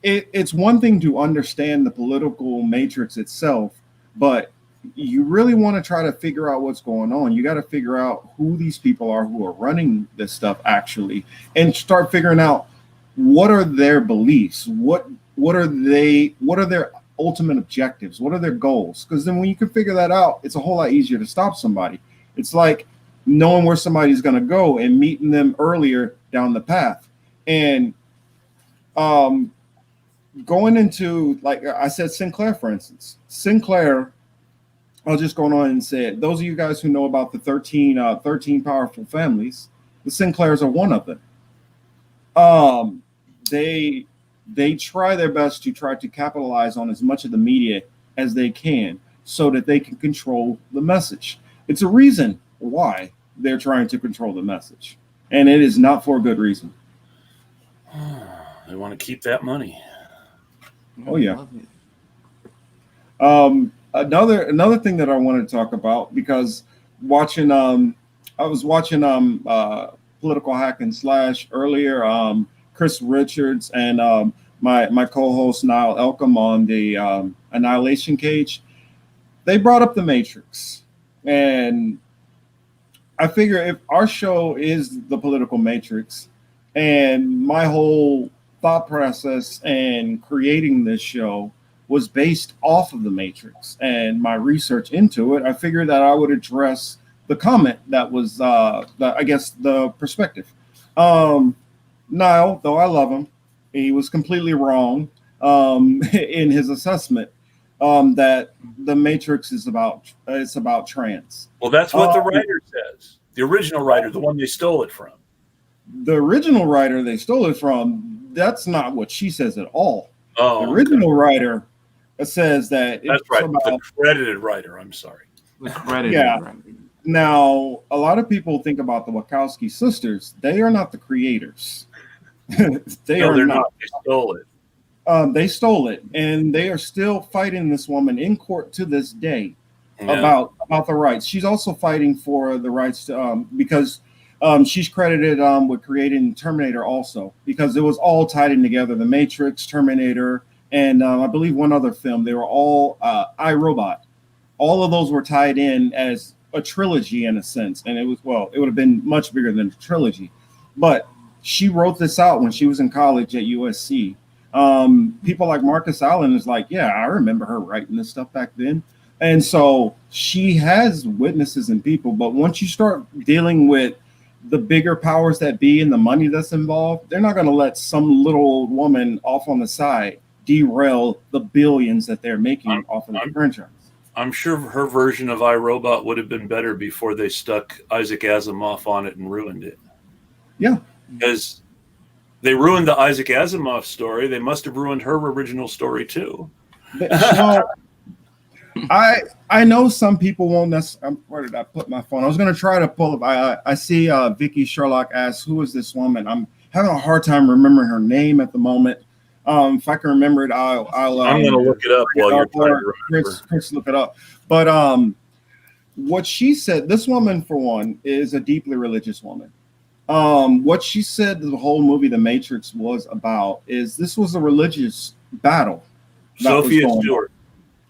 it's one thing to understand the political matrix itself, but you really want to try to figure out what's going on. You got to figure out who these people are who are running this stuff actually, and start figuring out what are their beliefs, what are their ultimate objectives, what are their goals. Because then when you can figure that out, it's a whole lot easier to stop somebody. It's like knowing where somebody's going to go and meeting them earlier down the path. And going into, like I said, Sinclair, for instance. Sinclair, I'll just go on and say it. Those of you guys who know about the 13 powerful families, the Sinclairs are one of them. They try their best to try to capitalize on as much of the media as they can so that they can control the message. It's a reason why they're trying to control the message, and it is not for a good reason. They want to keep that money. Oh yeah. Another thing that I wanted to talk about, because I was watching Political Hack and Slash earlier, Chris Richards and my co-host Niall Elcom on the Annihilation Cage. They brought up the Matrix, and I figure if our show is the political matrix, and my whole thought process and creating this show was based off of the Matrix and my research into it, I figured that I would address the comment that was, the perspective. Niall, though I love him, he was completely wrong in his assessment that the Matrix is about trans. Well, that's what the writer says. The original writer, the one they stole it from. The original writer they stole it from, that's not what she says at all. Oh, the original writer says that that's right. The credited writer. I'm sorry. The credited writer. Now, a lot of people think about the Wachowski sisters. They are not the creators. They're not. They stole it. They stole it, and they are still fighting this woman in court to this day about the rights. She's also fighting for the rights to, because she's credited with creating Terminator also, because it was all tied in together. The Matrix, Terminator, and I believe one other film. They were all iRobot. All of those were tied in as a trilogy in a sense, and it would have been much bigger than a trilogy. But she wrote this out when she was in college at USC. People like Marcus Allen is like, yeah, I remember her writing this stuff back then. And so she has witnesses and people, but once you start dealing with the bigger powers that be and the money that's involved, they're not going to let some little old woman off on the side derail the billions that they're making off of the franchise. I'm sure her version of iRobot would have been better before they stuck Isaac Asimov on it and ruined it. Yeah. Because they ruined the Isaac Asimov story. They must have ruined her original story too. Well, I know some people won't necessarily. Where did I put my phone? I was going to try to pull up. I see Vicky Sherlock asks, "Who is this woman?" I'm having a hard time remembering her name at the moment. If I can remember it, I'm going to look it up while you're trying to remember. Chris, look it up. But what she said, this woman, for one, is a deeply religious woman. What she said the whole movie The Matrix was about is this was a religious battle. Sophia Stewart.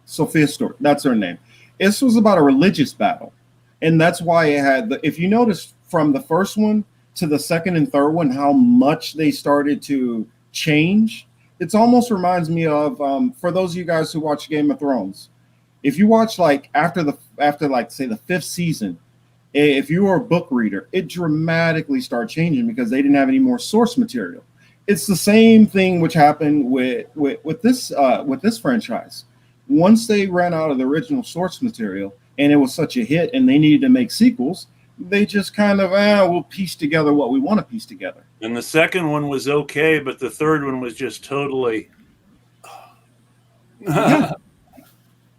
Sophia Stewart, that's her name. This was about a religious battle. And that's why it had if you notice from the first one to the second and third one, how much they started to change. It almost reminds me of for those of you guys who watch Game of Thrones, if you watch like after like say the fifth season, if you were a book reader, it dramatically started changing because they didn't have any more source material. It's the same thing which happened with this franchise. Once they ran out of the original source material and it was such a hit and they needed to make sequels, they just kind of we'll piece together what we want to piece together. And the second one was okay, but the third one was just totally yeah.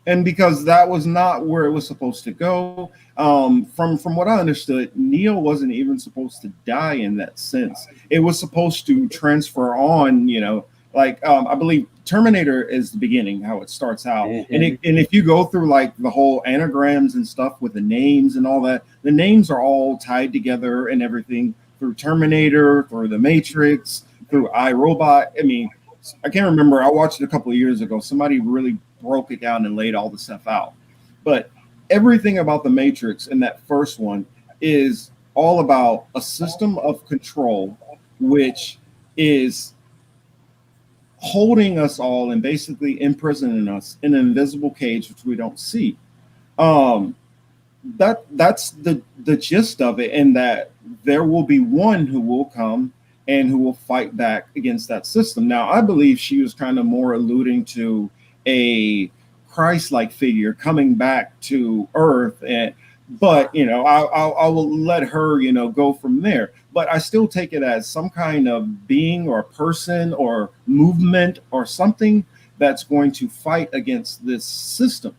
And because that was not where it was supposed to go. From what I understood, Neo wasn't even supposed to die in that sense. It was supposed to transfer on, like I believe Terminator is the beginning, how it starts out. Mm-hmm. And if you go through like the whole anagrams and stuff with the names and all that, the names are all tied together and everything through Terminator, through The Matrix, through iRobot. I mean, I can't remember. I watched it a couple of years ago. Somebody really broke it down and laid all the stuff out. But everything about The Matrix in that first one is all about a system of control, which is holding us all and basically imprisoning us in an invisible cage, which we don't see. That's the gist of it, and that there will be one who will come and who will fight back against that system. Now, I believe she was kind of more alluding to a Christ-like figure coming back to Earth, but I will let her go from there. But I still take it as some kind of being or person or movement or something that's going to fight against this system.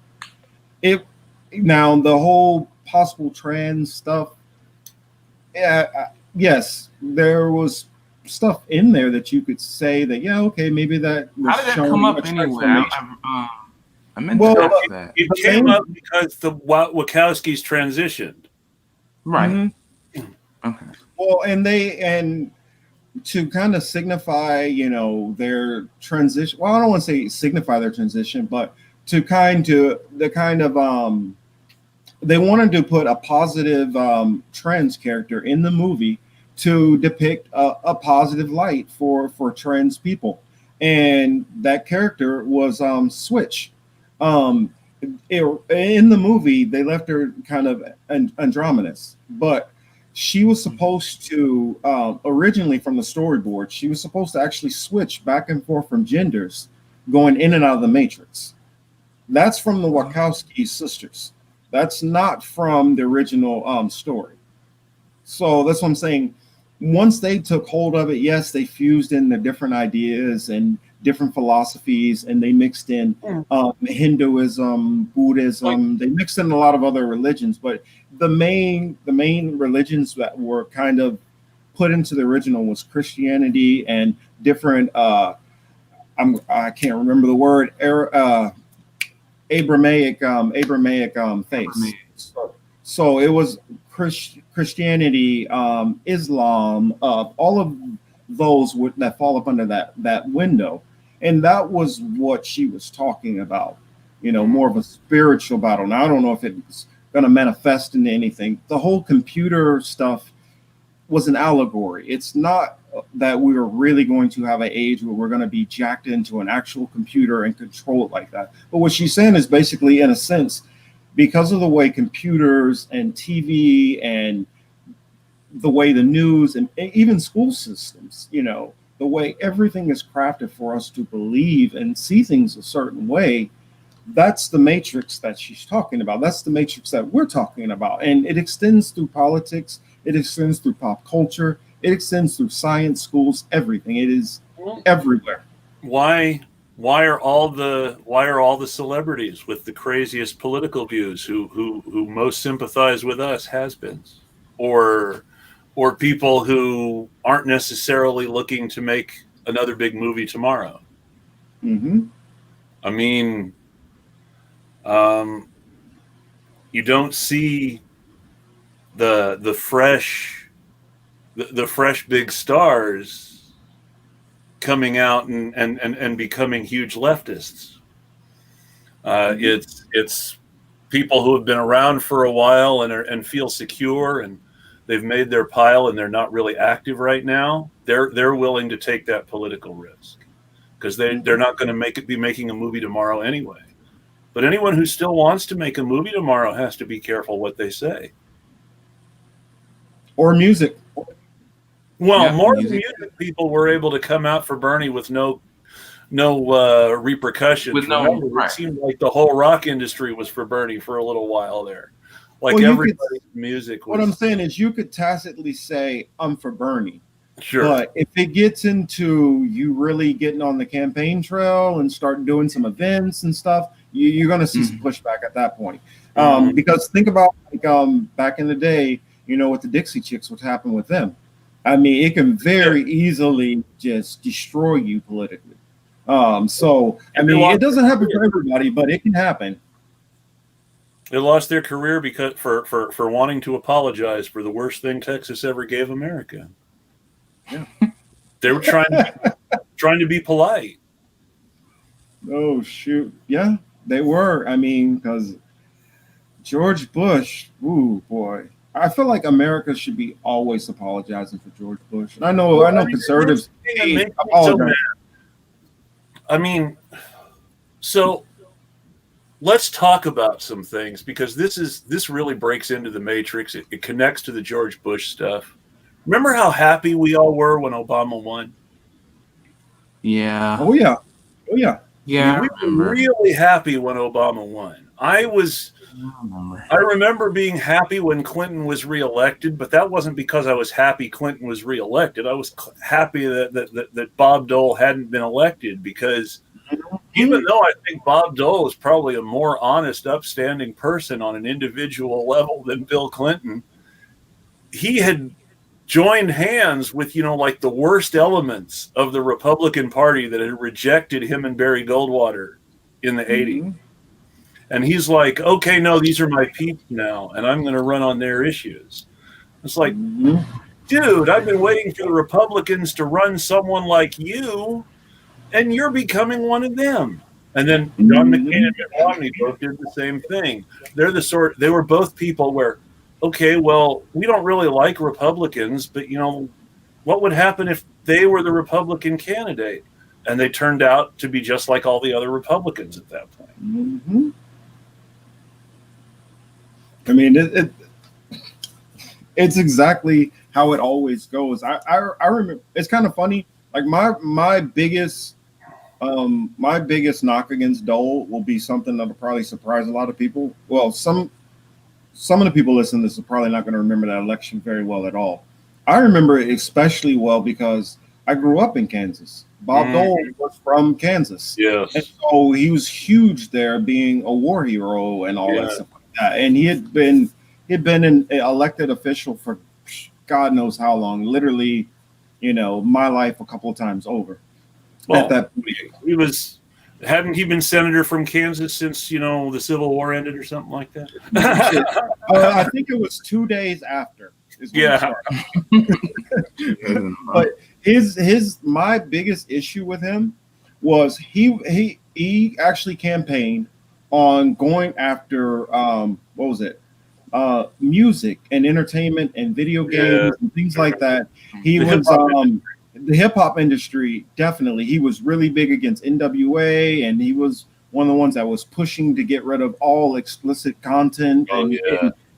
Now the whole possible trans stuff, yes, there was stuff in there that you could say that okay, maybe that was. How did that come up anyway? I meant to ask that. It came up because the Wachowskis transitioned. Right. Mm-hmm. Okay. Well, and to kind of signify, their transition. Well, I don't want to say signify their transition, but they wanted to put a positive trans character in the movie to depict a positive light for trans people, and that character was Switch. In the movie, they left her kind of androgynous, but she was supposed to originally from the storyboard, she was supposed to actually switch back and forth from genders, going in and out of the Matrix. That's from the Wachowski sisters. That's not from the original story. So that's what I'm saying. Once they took hold of it, yes, they fused in the different ideas and different philosophies, and they mixed in Hinduism, Buddhism. They mixed in a lot of other religions, but the main religions that were kind of put into the original was Christianity and different. I can't remember the word. Abrahamic faiths. So it was Christianity, Islam, all of those that fall up under that window, and that was what she was talking about. More of a spiritual battle. Now I don't know if it's going to manifest into anything. The whole computer stuff was an allegory. It's not that we are really going to have an age where we're going to be jacked into an actual computer and control it like that. But what she's saying is basically, in a sense, because of the way computers and TV and the way the news and even school systems, the way everything is crafted for us to believe and see things a certain way, that's the matrix that she's talking about. That's the matrix that we're talking about. And it extends through politics, it extends through pop culture, it extends through science, schools, everything. It is everywhere. Why are all the celebrities with the craziest political views who most sympathize with us has-beens, or people who aren't necessarily looking to make another big movie tomorrow? Mm-hmm. I mean, you don't see the fresh big stars coming out and becoming huge leftists. It's people who have been around for a while and feel secure, and they've made their pile and they're not really active right now. They're willing to take that political risk because they're not going to be making a movie tomorrow anyway. But anyone who still wants to make a movie tomorrow has to be careful what they say. Or music. Well, Yeah, more music. music people were able to come out for Bernie with no repercussions. With no- Remember, right. It seemed like the whole rock industry was for Bernie for a little while there. Like Well, you everybody's music was. What I'm saying is you could tacitly say, I'm for Bernie. Sure. But if it gets into you really getting on the campaign trail and start doing some events and stuff, you're going to see some pushback at that point. Because think about like back in the day, with the Dixie Chicks, what happened with them. I mean, it can very easily just destroy you politically. So I mean, it doesn't happen for everybody, but it can happen. They lost their career because for wanting to apologize for the worst thing Texas ever gave America. Yeah, they were trying to be polite. Oh shoot, yeah, they were. I mean, because George Bush, ooh boy, I feel like America should be always apologizing for George Bush. And I know conservatives apologize. I mean, so let's talk about some things because this really breaks into the matrix. It connects to the George Bush stuff. Remember how happy we all were when Obama won? Yeah. Oh yeah. Oh yeah. Yeah. We were really happy when Obama won. I remember being happy when Clinton was reelected, but that wasn't because I was happy Clinton was reelected. I was happy that Bob Dole hadn't been elected because even though I think Bob Dole is probably a more honest, upstanding person on an individual level than Bill Clinton, he had joined hands with, like the worst elements of the Republican Party that had rejected him and Barry Goldwater in the 80s. And he's like, okay, no, these are my peeps now, and I'm going to run on their issues. It's like, dude, I've been waiting for the Republicans to run someone like you, and you're becoming one of them. And then John McCain and Mitt Romney both did the same thing. They were both people where, okay, well, we don't really like Republicans, but, what would happen if they were the Republican candidate? And they turned out to be just like all the other Republicans at that point. I mean, it's exactly how it always goes. I remember. It's kind of funny. Like my biggest knock against Dole will be something that'll probably surprise a lot of people. Well, some of the people listening to this are probably not going to remember that election very well at all. I remember it especially well because I grew up in Kansas. Bob Dole was from Kansas. Yes. And so he was huge there, being a war hero and all that stuff like that. And he had been an elected official for God knows how long, literally, my life a couple of times over. Well, at that point. Hadn't he been senator from Kansas since, the Civil War ended or something like that? I think it was 2 days after. But my biggest issue with him was he actually campaigned on going after music and entertainment and video games and things like that. He was the hip hop industry, definitely. He was really big against NWA, and he was one of the ones that was pushing to get rid of all explicit content,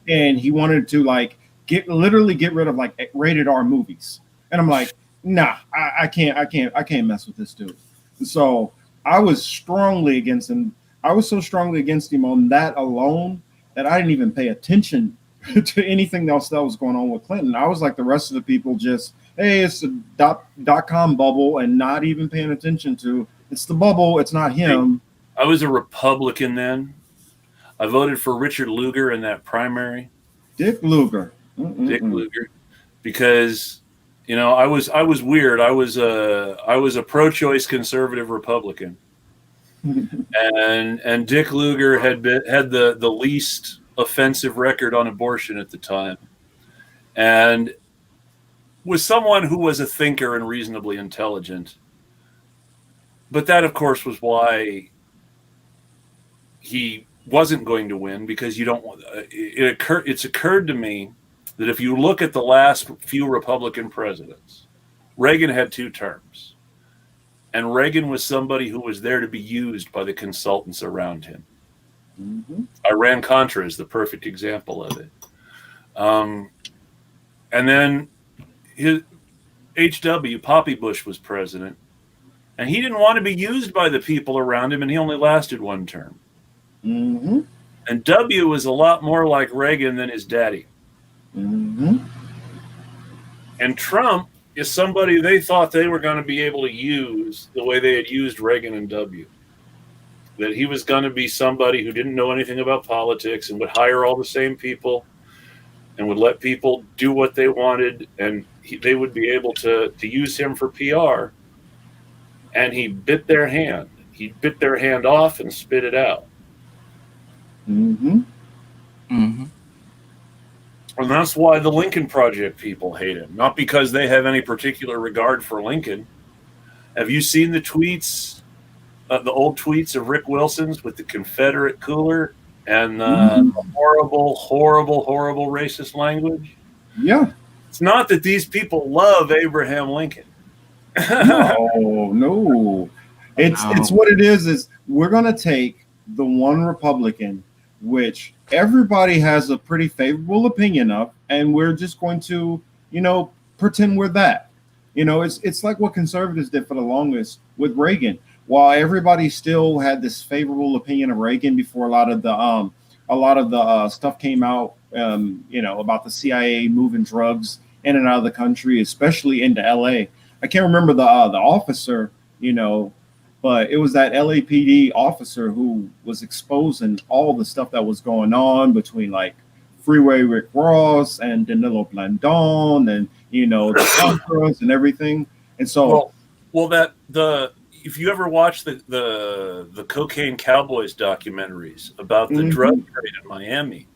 and he wanted to get rid of rated R movies. And I'm like, nah, I can't mess with this dude. So I was strongly against him. I was so strongly against him on that alone that I didn't even pay attention to anything else that was going on with Clinton. I was like the rest of the people, just, hey, it's a dot-com bubble, and not even paying attention to, it's the bubble, it's not him. I was a Republican then. I voted for Richard Lugar in that primary. Dick Lugar. Dick Lugar, because I was weird. I was a pro-choice conservative Republican, and Dick Lugar had the least offensive record on abortion at the time, and was someone who was a thinker and reasonably intelligent. But that, of course, was why he wasn't going to win, because you don't want it's occurred to me that if you look at the last few Republican presidents, Reagan had 2 terms, and Reagan was somebody who was there to be used by the consultants around him. Mm-hmm. Iran-Contra is the perfect example of it. And then H.W. Poppy Bush was president, and he didn't want to be used by the people around him, and he only lasted 1 term. Mm-hmm. And W was a lot more like Reagan than his daddy. Mm-hmm. And Trump is somebody they thought they were going to be able to use the way they had used Reagan and W. That he was going to be somebody who didn't know anything about politics and would hire all the same people and would let people do what they wanted, and they would be able to use him for PR. And he bit their hand. He bit their hand off and spit it out. Mm-hmm. Mm-hmm. And that's why the Lincoln Project people hate him. Not because they have any particular regard for Lincoln. Have you seen the tweets, the old tweets of Rick Wilson's with the Confederate cooler and the horrible, horrible, horrible racist language? Yeah. It's not that these people love Abraham Lincoln. No. It's what it is we're going to take the one Republican, which everybody has a pretty favorable opinion of, and we're just going to, pretend we're that. It's like what conservatives did for the longest with Reagan. While everybody still had this favorable opinion of Reagan before a lot of the stuff came out, about the CIA moving drugs in and out of the country, especially into LA. I can't remember the officer, but it was that LAPD officer who was exposing all the stuff that was going on between like Freeway Rick Ross and Danilo Blandon and the Contras and everything. And so, if you ever watch the Cocaine Cowboys documentaries about the drug trade in Miami,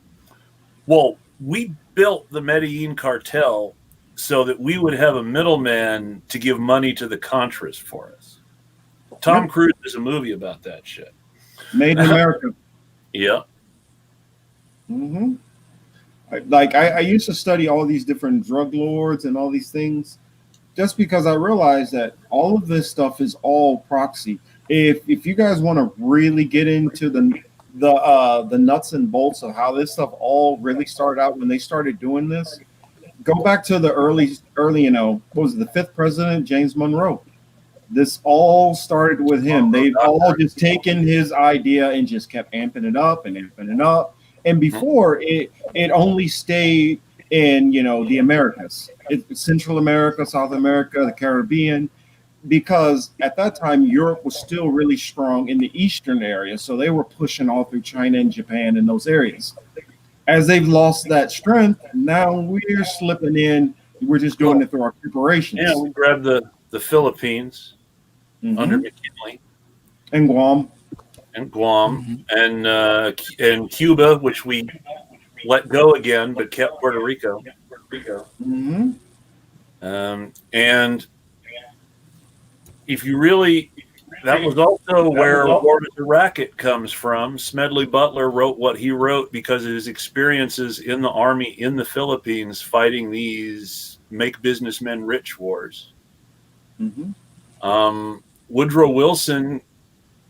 well, we built the Medellin cartel so that we would have a middleman to give money to the Contras for us. Tom Cruise is a movie about that shit. Made in America. Yeah. Mm-hmm. I used to study all these different drug lords and all these things, just because I realized that all of this stuff is all proxy. If you guys want to really get into the nuts and bolts of how this stuff all really started out when they started doing this, go back to the early, what was it, the 5th president, James Monroe. This all started with him. They've all just taken his idea and just kept amping it up and amping it up. And before it only stayed in, the Americas, Central America, South America, the Caribbean, because at that time, Europe was still really strong in the Eastern area. So they were pushing all through China and Japan and those areas. As they've lost that strength, now we're slipping in. We're just doing it through our corporations. Yeah, we grabbed the Philippines under McKinley. And Guam. And Cuba, which we let go again, but kept Puerto Rico. Mm-hmm. And if you really, that was also where War with the Racket comes from. Smedley Butler wrote what he wrote because of his experiences in the army in the Philippines fighting these make businessmen rich wars. Mm-hmm. Woodrow Wilson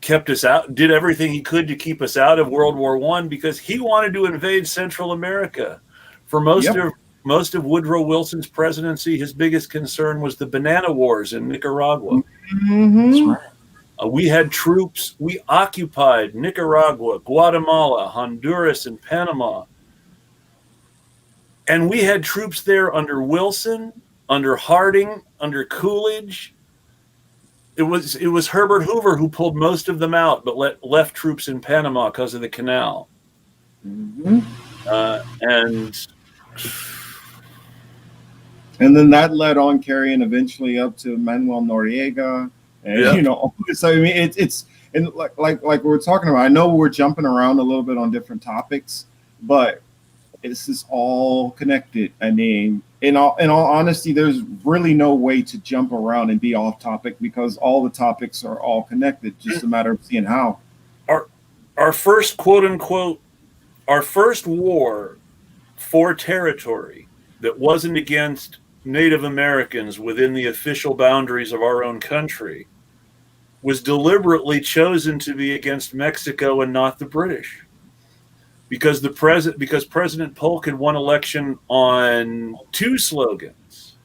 kept us out, did everything he could to keep us out of World War I because he wanted to invade Central America. For most of Woodrow Wilson's presidency, his biggest concern was the Banana Wars in Nicaragua. Mm-hmm. That's We had troops. We occupied Nicaragua, Guatemala, Honduras, and Panama. And we had troops there under Wilson, under Harding, under Coolidge. It was Herbert Hoover who pulled most of them out, but left troops in Panama because of the canal. Mm-hmm. And then that led on carrying eventually up to Manuel Noriega, and so I mean it's and like we're talking about. I know we're jumping around a little bit on different topics, but this is all connected. I mean, in all honesty, there's really no way to jump around and be off topic because all the topics are all connected. Just a matter of seeing how. Our first quote unquote, our first war for territory that wasn't against Native Americans within the official boundaries of our own country was deliberately chosen to be against Mexico and not the British. Because President Polk had won election on two slogans,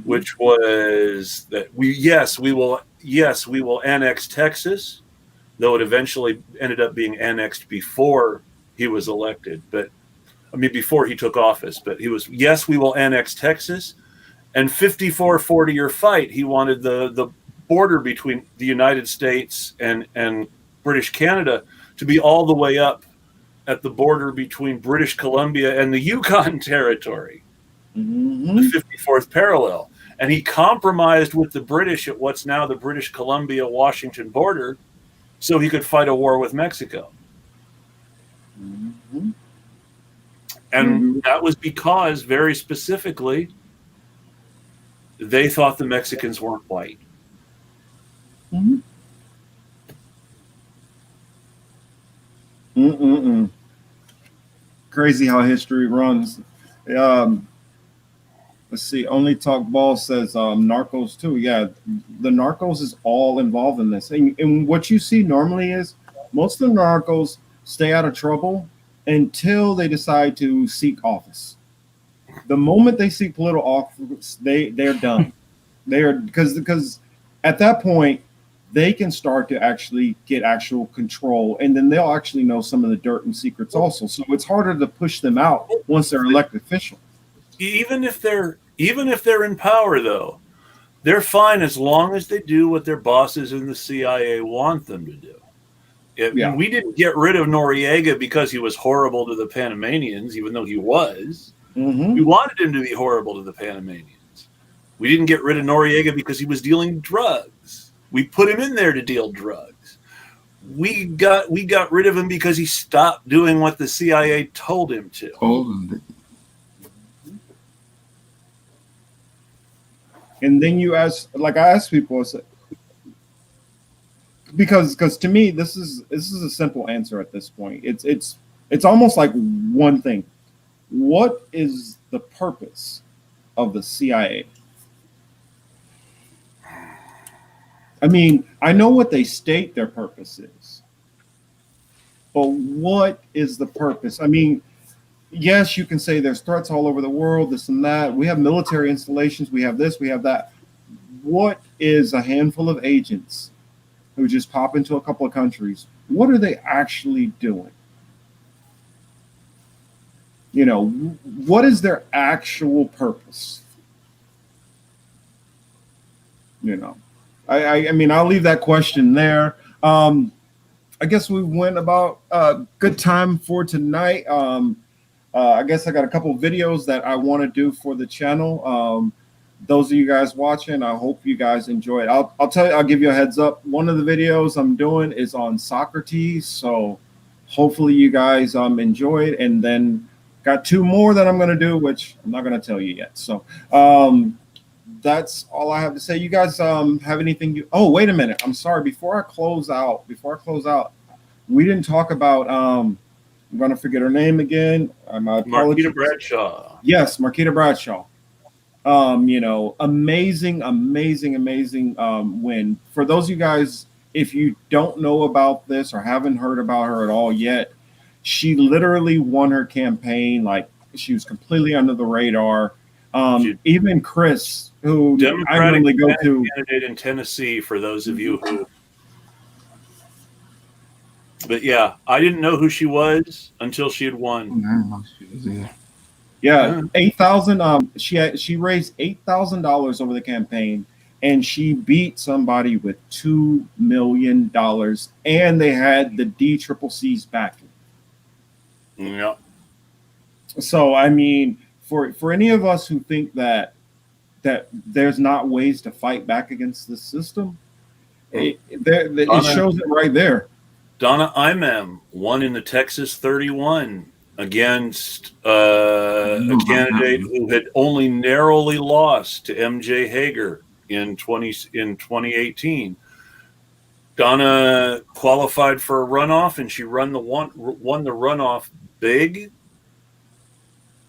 which was that we will annex Texas, though it eventually ended up being annexed before he was elected, before he took office. But he was, yes, we will annex Texas, and 54-40 or fight. He wanted the border between the United States and British Canada to be all the way up at the border between British Columbia and the Yukon Territory, the 54th parallel. And he compromised with the British at what's now the British Columbia-Washington border so he could fight a war with Mexico. And that was because, very specifically, they thought the Mexicans weren't white. Crazy how history runs. Let's see. Only Talk Ball says Narcos too. Yeah, the Narcos is all involved in this. And what you see normally is most of the Narcos stay out of trouble until they decide to seek office. The moment they seek political office, they're done. They are because at that point they can start to actually get actual control, and then they'll actually know some of the dirt and secrets also. So it's harder to push them out once they're elected official. Even if they're in power, though, they're fine as long as they do what their bosses in the CIA want them to do. We didn't get rid of Noriega because he was horrible to the Panamanians, even though he was. We wanted him to be horrible to the Panamanians. We didn't get rid of Noriega because he was dealing drugs. We put him in there to deal drugs. We got rid of him because he stopped doing what the CIA told him to. And then you ask, like I ask people, because to me this is a simple answer at this point. It's almost like one thing. What is the purpose of the CIA? I mean, I know what they state their purpose is, but what is the purpose? I mean, yes, you can say there's threats all over the world, this and that. We have military installations. We have this, we have that. What is a handful of agents who just pop into a couple of countries? What are they actually doing? You know, what is their actual purpose? You know, I mean, I'll leave that question there. I guess we went about a good time for tonight. I guess I got a couple of videos that I want to do for the channel. Those of you guys watching, I hope you guys enjoy it. I'll tell you, I'll give you a heads up. One of the videos I'm doing is on Socrates, so hopefully you guys enjoy it. And then got two more that I'm going to do, which I'm not going to tell you yet. So that's all I have to say. You guys have anything? Oh, wait a minute. I'm sorry. Before I close out, we didn't talk about. I'm going to forget her name again. Marquita Bradshaw. Yes, Marquita Bradshaw. You know, amazing win. For those of you guys, if you don't know about this or haven't heard about her at all yet, she literally won her campaign. Like, she was completely under the radar. Even Chris, who Democratic I normally go to, candidate in Tennessee, for those of you who But yeah, I didn't know who she was until she had won. I don't know if she was either. Yeah, 8,000. She raised $8,000 over the campaign, and she beat somebody with $2 million, and they had the DCCC's backing. Yeah. So I mean, for any of us who think that there's not ways to fight back against the system, it shows it right there. Donna Imam won in the Texas 31 against a candidate who had only narrowly lost to MJ Hager in 2018. Donna qualified for a runoff, and she won the runoff big.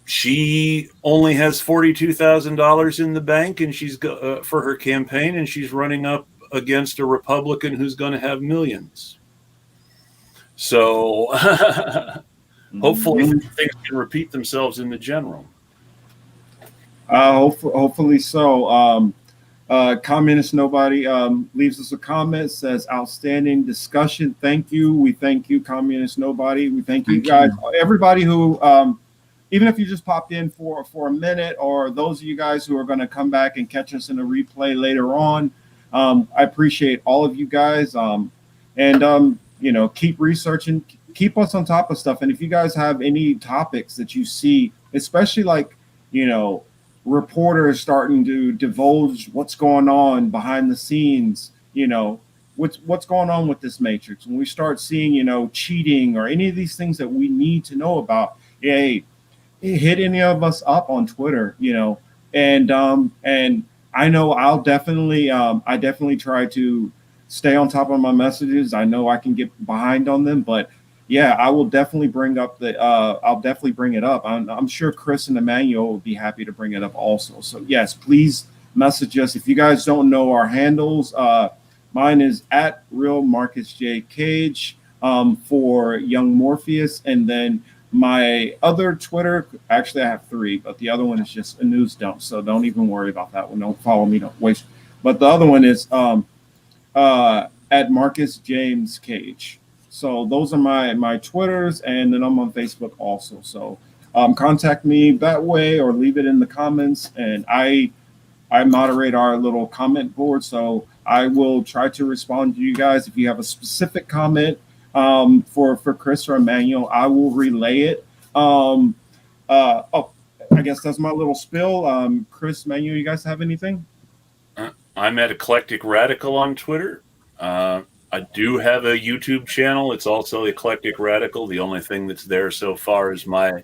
She only has $42,000 in the bank, and she's for her campaign, and she's running up against a Republican who's going to have millions. So hopefully things can repeat themselves in the general. Hopefully so. Communist Nobody leaves us a comment, says outstanding discussion. Thank you. We thank you, Communist Nobody. We thank you guys, everybody who even if you just popped in for a minute, or those of you guys who are going to come back and catch us in a replay later on. I appreciate all of you guys. You know, keep researching, keep us on top of stuff. And if you guys have any topics that you see, especially like, you know, reporters starting to divulge what's going on behind the scenes, you know, what's going on with this matrix, when we start seeing, you know, cheating or any of these things that we need to know about, hey, hit any of us up on Twitter, you know, and I know I'll definitely I definitely try to stay on top of my messages. I know I can get behind on them, but yeah, I will definitely bring up I'll definitely bring it up. I'm sure Chris and Emmanuel will be happy to bring it up also. So yes, please message us. If you guys don't know our handles, mine is at Real Marcus J Cage for Young Morpheus, and then my other Twitter, actually I have 3, but the other one is just a news dump, so don't even worry about that one. Don't follow me, don't waste. But the other one is at Marcus James Cage. So those are my Twitters, and then I'm on Facebook also. So contact me that way, or leave it in the comments, and I moderate our little comment board, so I will try to respond to you guys. If you have a specific comment for Chris or Emmanuel, I will relay it. I guess that's my little spill. Chris, Emmanuel, you guys have anything? I'm at Eclectic Radical on Twitter. I do have a YouTube channel. It's also Eclectic Radical. The only thing that's there so far is my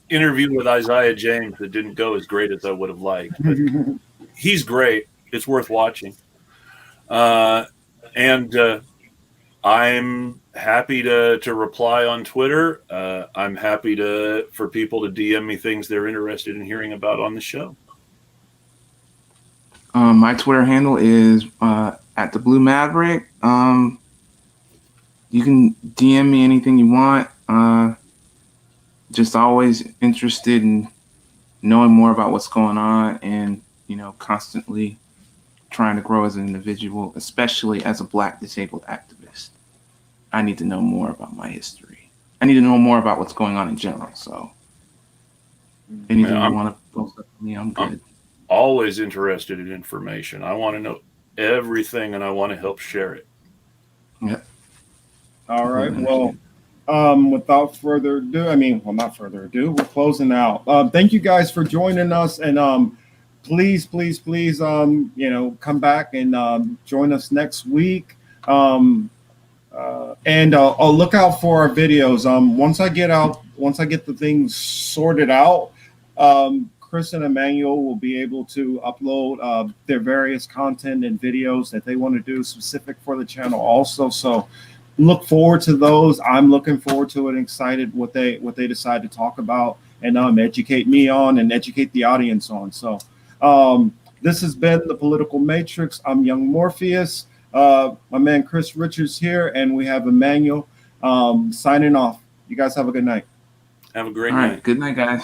interview with Isaiah James that didn't go as great as I would have liked. But he's great. It's worth watching. And I'm happy to reply on Twitter. I'm happy for people to DM me things they're interested in hearing about on the show. My Twitter handle is at the Blue Maverick. You can DM me anything you want. Just always interested in knowing more about what's going on, and you know, constantly trying to grow as an individual, especially as a Black disabled activist. I need to know more about my history. I need to know more about what's going on in general. So anything you want to post up to me, I'm good. I'm always interested in information. I want to know everything, and I want to help share it. Yeah. All right. Well, without further ado, not further ado, we're closing out. Thank you guys for joining us, and please, you know, come back and join us next week. And I'll look out for our videos. Once I get the things sorted out, Chris and Emmanuel will be able to upload their various content and videos that they want to do specific for the channel also. So look forward to those. I'm looking forward to it and excited what they decide to talk about and educate me on and educate the audience on. So this has been The Political Matrix. I'm Young Morpheus. My man Chris Richards here, and we have Emmanuel signing off. You guys have a good night. Have a great night. night. Good night, guys.